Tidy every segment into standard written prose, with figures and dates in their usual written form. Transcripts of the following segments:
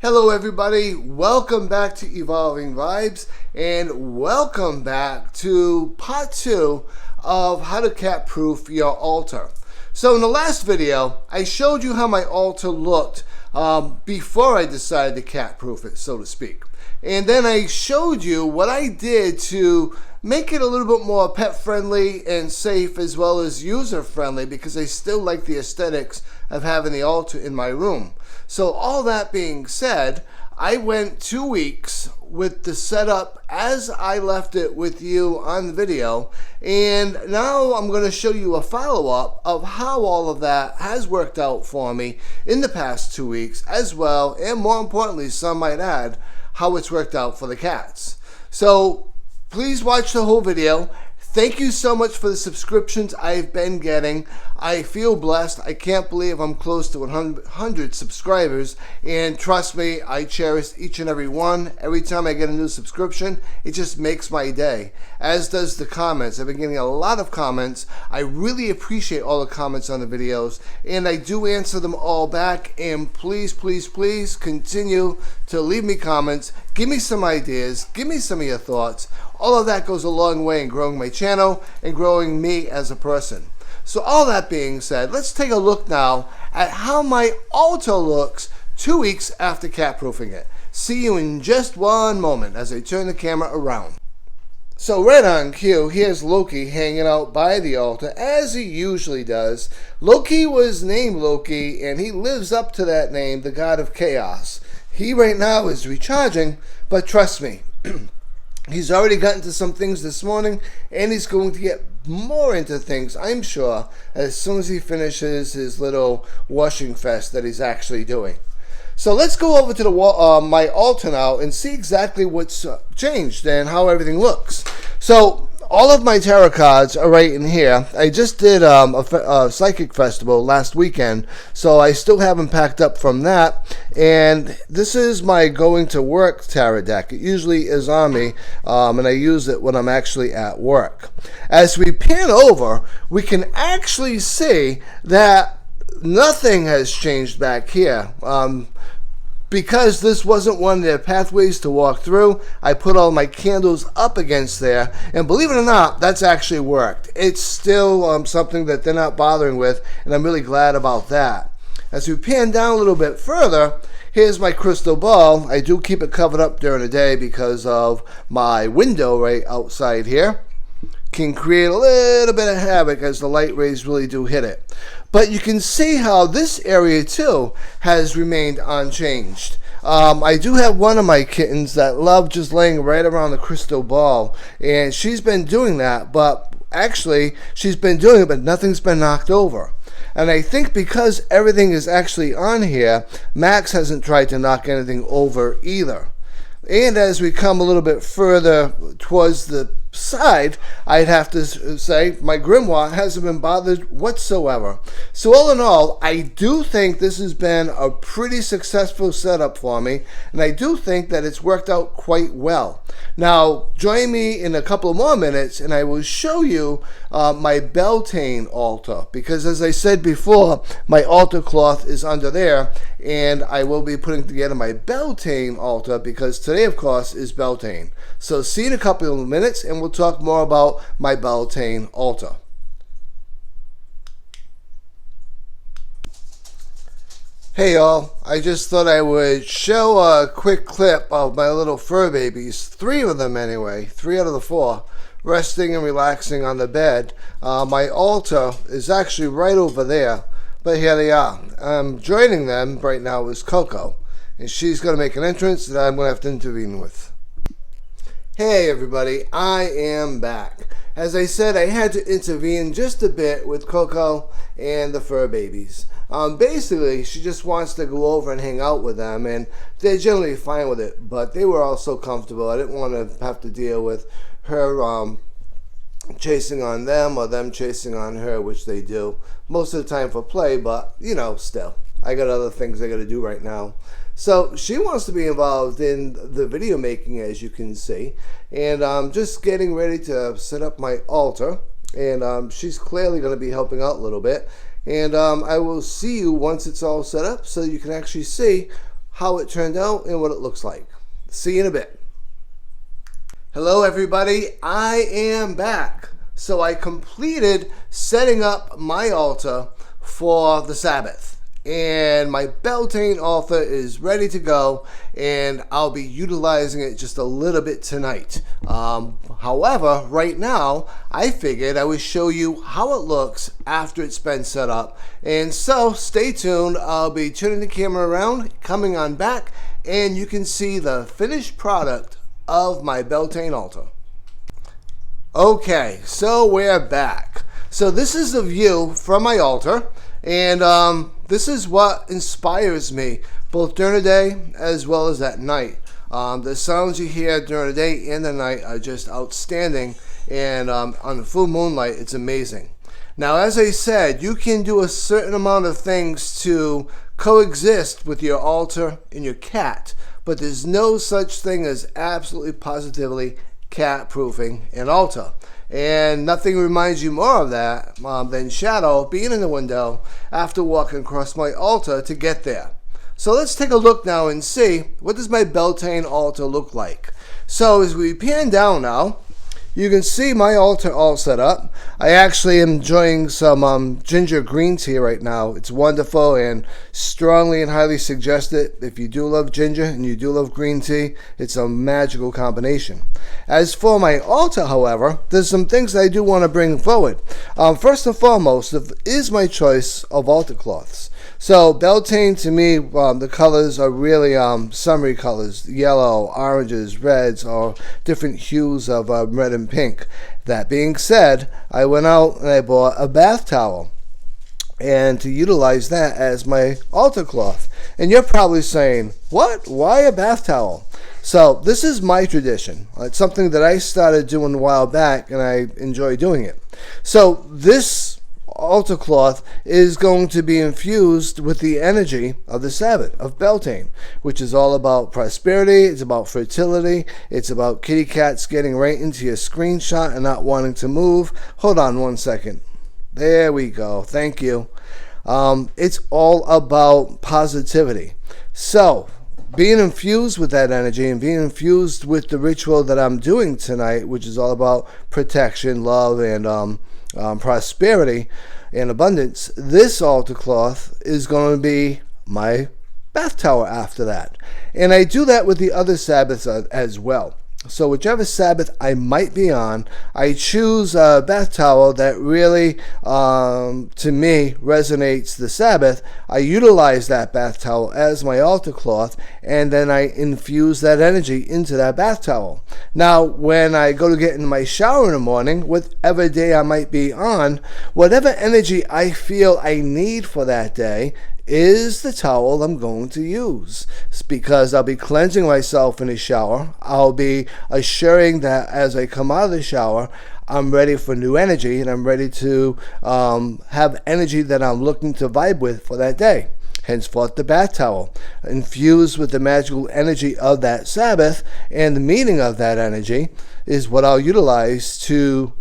Hello everybody, welcome back to Evolving Vibes and welcome back to part 2 of how to cat proof your altar. So in the last video I showed you how my altar looked before I decided to cat proof it, so to speak. And then I showed you what I did to make it a little bit more pet friendly and safe as well as user friendly, because I still like the aesthetics of having the altar in my room. So all that being said, I went 2 weeks with the setup as I left it with you on the video, and now I'm going to show you a follow-up of how all of that has worked out for me in the past 2 weeks, as well, and more importantly, some might add, how it's worked out for the cats. So please watch the whole video. Thank you so much for the subscriptions I've been getting. I feel blessed. I can't believe I'm close to 100 subscribers. And trust me, I cherish each and every one. Every time I get a new subscription, it just makes my day. As does the comments. I've been getting a lot of comments. I really appreciate all the comments on the videos. And I do answer them all back. And please, please, please continue to leave me comments. Give me some ideas. Give me some of your thoughts. All of that goes a long way in growing my channel and growing me as a person. So all that being said, let's take a look now at how my altar looks 2 weeks after cat proofing it. See you in just one moment as I turn the camera around. So right on cue, here's Loki hanging out by the altar as he usually does. Loki was named Loki and he lives up to that name, the god of chaos. He right now is recharging, but trust me, he's already gotten to some things this morning, and he's going to get more into things, I'm sure, as soon as he finishes his little washing fest that he's actually doing. So let's go over to the my altar now and see exactly what's changed and how everything looks. So all of my tarot cards are right in here. I just did a psychic festival last weekend, so I still haven't packed up from that. And this is my going to work tarot deck. It usually is on me, and I use it when I'm actually at work. As we pan over, we can actually see that nothing has changed back here. Because this wasn't one of their pathways to walk through, I put all my candles up against there, and believe it or not, that's actually worked. It's still something that they're not bothering with, and I'm really glad about that. As we pan down a little bit further, here's my crystal ball. I do keep it covered up during the day because of my window right outside here. Can create a little bit of havoc as the light rays really do hit it. But you can see how this area too has remained unchanged. I do have one of my kittens that love just laying right around the crystal ball, and she's been doing that, but actually she's been doing it, but nothing's been knocked over. And I think because everything is actually on here, Max hasn't tried to knock anything over either. And as we come a little bit further towards the side, I'd have to say my grimoire hasn't been bothered whatsoever. So all in all, I do think this has been a pretty successful setup for me, and I do think that it's worked out quite well. Now, join me in a couple more minutes, and I will show you my Beltane altar, because as I said before, my altar cloth is under there, and I will be putting together my Beltane altar, because today, of course, is Beltane. So see you in a couple of minutes, and we'll talk more about my Beltane altar. Hey y'all, I just thought I would show a quick clip of my little fur babies, 3 of them anyway, 3 out of the 4, resting and relaxing on the bed. My altar is actually right over there, but here they are. Joining them right now is Coco, and she's going to make an entrance that I'm going to have to intervene with. Hey everybody, I am back. As I said, I had to intervene just a bit with Coco and the fur babies. Basically, she just wants to go over and hang out with them, and they're generally fine with it, but they were all so comfortable. I didn't want to have to deal with her chasing on them or them chasing on her, which they do most of the time for play, but, you know, still. I got other things I got to do right now. So she wants to be involved in the video making, as you can see, and I'm just getting ready to set up my altar, and she's clearly going to be helping out a little bit, and I will see you once it's all set up so you can actually see how it turned out and what it looks like. See you in a bit. Hello everybody, I am back. So I completed setting up my altar for the Sabbath. And my Beltane altar is ready to go, and I'll be utilizing it just a little bit tonight. However, right now, I figured I would show you how it looks after it's been set up. And so, stay tuned. I'll be turning the camera around, coming on back, and you can see the finished product of my Beltane altar. Okay, so we're back. So this is the view from my altar, and this is what inspires me both during the day as well as at night. The sounds you hear during the day and the night are just outstanding, and on the full moonlight, it's amazing. Now, as I said, you can do a certain amount of things to coexist with your altar and your cat, but there's no such thing as absolutely positively cat-proofing an altar. And nothing reminds you more of that than Shadow being in the window after walking across my altar to get there. So let's take a look now and see, what does my Beltane altar look like? So as we pan down now, you can see my altar all set up. I actually am enjoying some ginger green tea right now. It's wonderful and strongly and highly suggested. If you do love ginger and you do love green tea, it's a magical combination. As for my altar, however, there's some things that I do want to bring forward. First and foremost is my choice of altar cloths. So Beltane, to me, the colors are really summery colors: yellow, oranges, reds, or different hues of red and pink. That being said, I went out and I bought a bath towel, and to utilize that as my altar cloth. And you're probably saying, what? Why a bath towel? So this is my tradition. It's something that I started doing a while back, and I enjoy doing it. So this altar cloth is going to be infused with the energy of the Sabbath, of Beltane, which is all about prosperity, it's about fertility, it's about kitty cats getting right into your screenshot and not wanting to move. Hold on one second. There we go. Thank you. It's all about positivity. So being infused with that energy and being infused with the ritual that I'm doing tonight, which is all about protection, love, and prosperity and abundance, this altar cloth is going to be my bath towel after that. And I do that with the other Sabbaths as well. So whichever Sabbath I might be on, I choose a bath towel that really, to me, resonates the Sabbath. I utilize that bath towel as my altar cloth, and then I infuse that energy into that bath towel. Now, when I go to get in my shower in the morning, whatever day I might be on, whatever energy I feel I need for that day is the towel I'm going to use. It's because I'll be cleansing myself in the shower. I'll be assuring that as I come out of the shower, I'm ready for new energy, and I'm ready to have energy that I'm looking to vibe with for that day. Henceforth, the bath towel, infused with the magical energy of that Sabbath, and the meaning of that energy is what I'll utilize to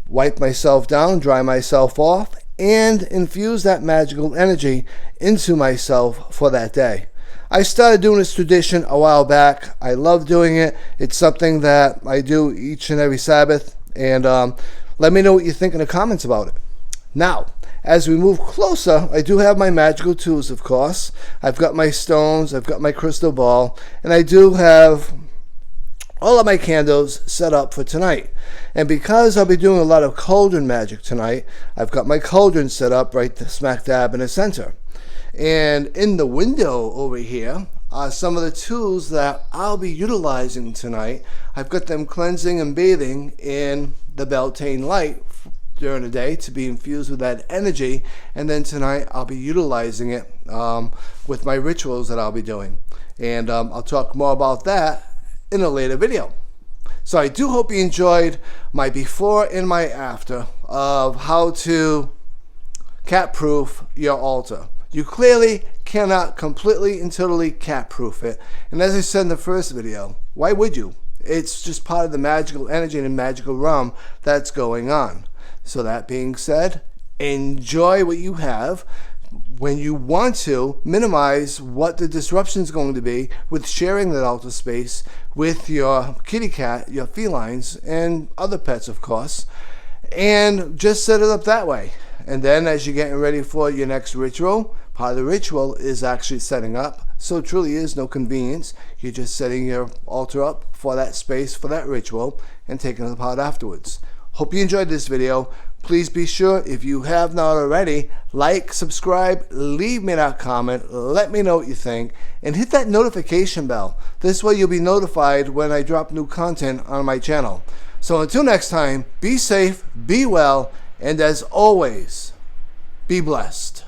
wipe myself down, dry myself off, and infuse that magical energy into myself for that day. I started doing this tradition a while back. I love doing it. It's something that I do each and every Sabbath, and let me know what you think in the comments about it. Now, as we move closer, I do have my magical tools, of course. I've got my stones, I've got my crystal ball, and I do have all of my candles set up for tonight. And because I'll be doing a lot of cauldron magic tonight, I've got my cauldron set up right smack dab in the center. And in the window over here are some of the tools that I'll be utilizing tonight. I've got them cleansing and bathing in the Beltane light during the day to be infused with that energy, and then tonight I'll be utilizing it with my rituals that I'll be doing. And I'll talk more about that in a later video. So I do hope you enjoyed my before and my after of how to cat-proof your altar. You clearly cannot completely and totally cat-proof it. And as I said in the first video, why would you? It's just part of the magical energy and the magical realm that's going on. So that being said, enjoy what you have. when you want to minimize what the disruption is going to be with sharing that altar space with your kitty cat, your felines, and other pets, of course, and just set it up that way. And then as you're getting ready for your next ritual, part of the ritual is actually setting up. So it truly is no convenience. You're just setting your altar up for that space, for that ritual, and taking it apart afterwards. Hope you enjoyed this video. Please be sure, if you have not already, like, subscribe, leave me that comment, let me know what you think, and hit that notification bell. This way you'll be notified when I drop new content on my channel. So until next time, be safe, be well, and as always, be blessed.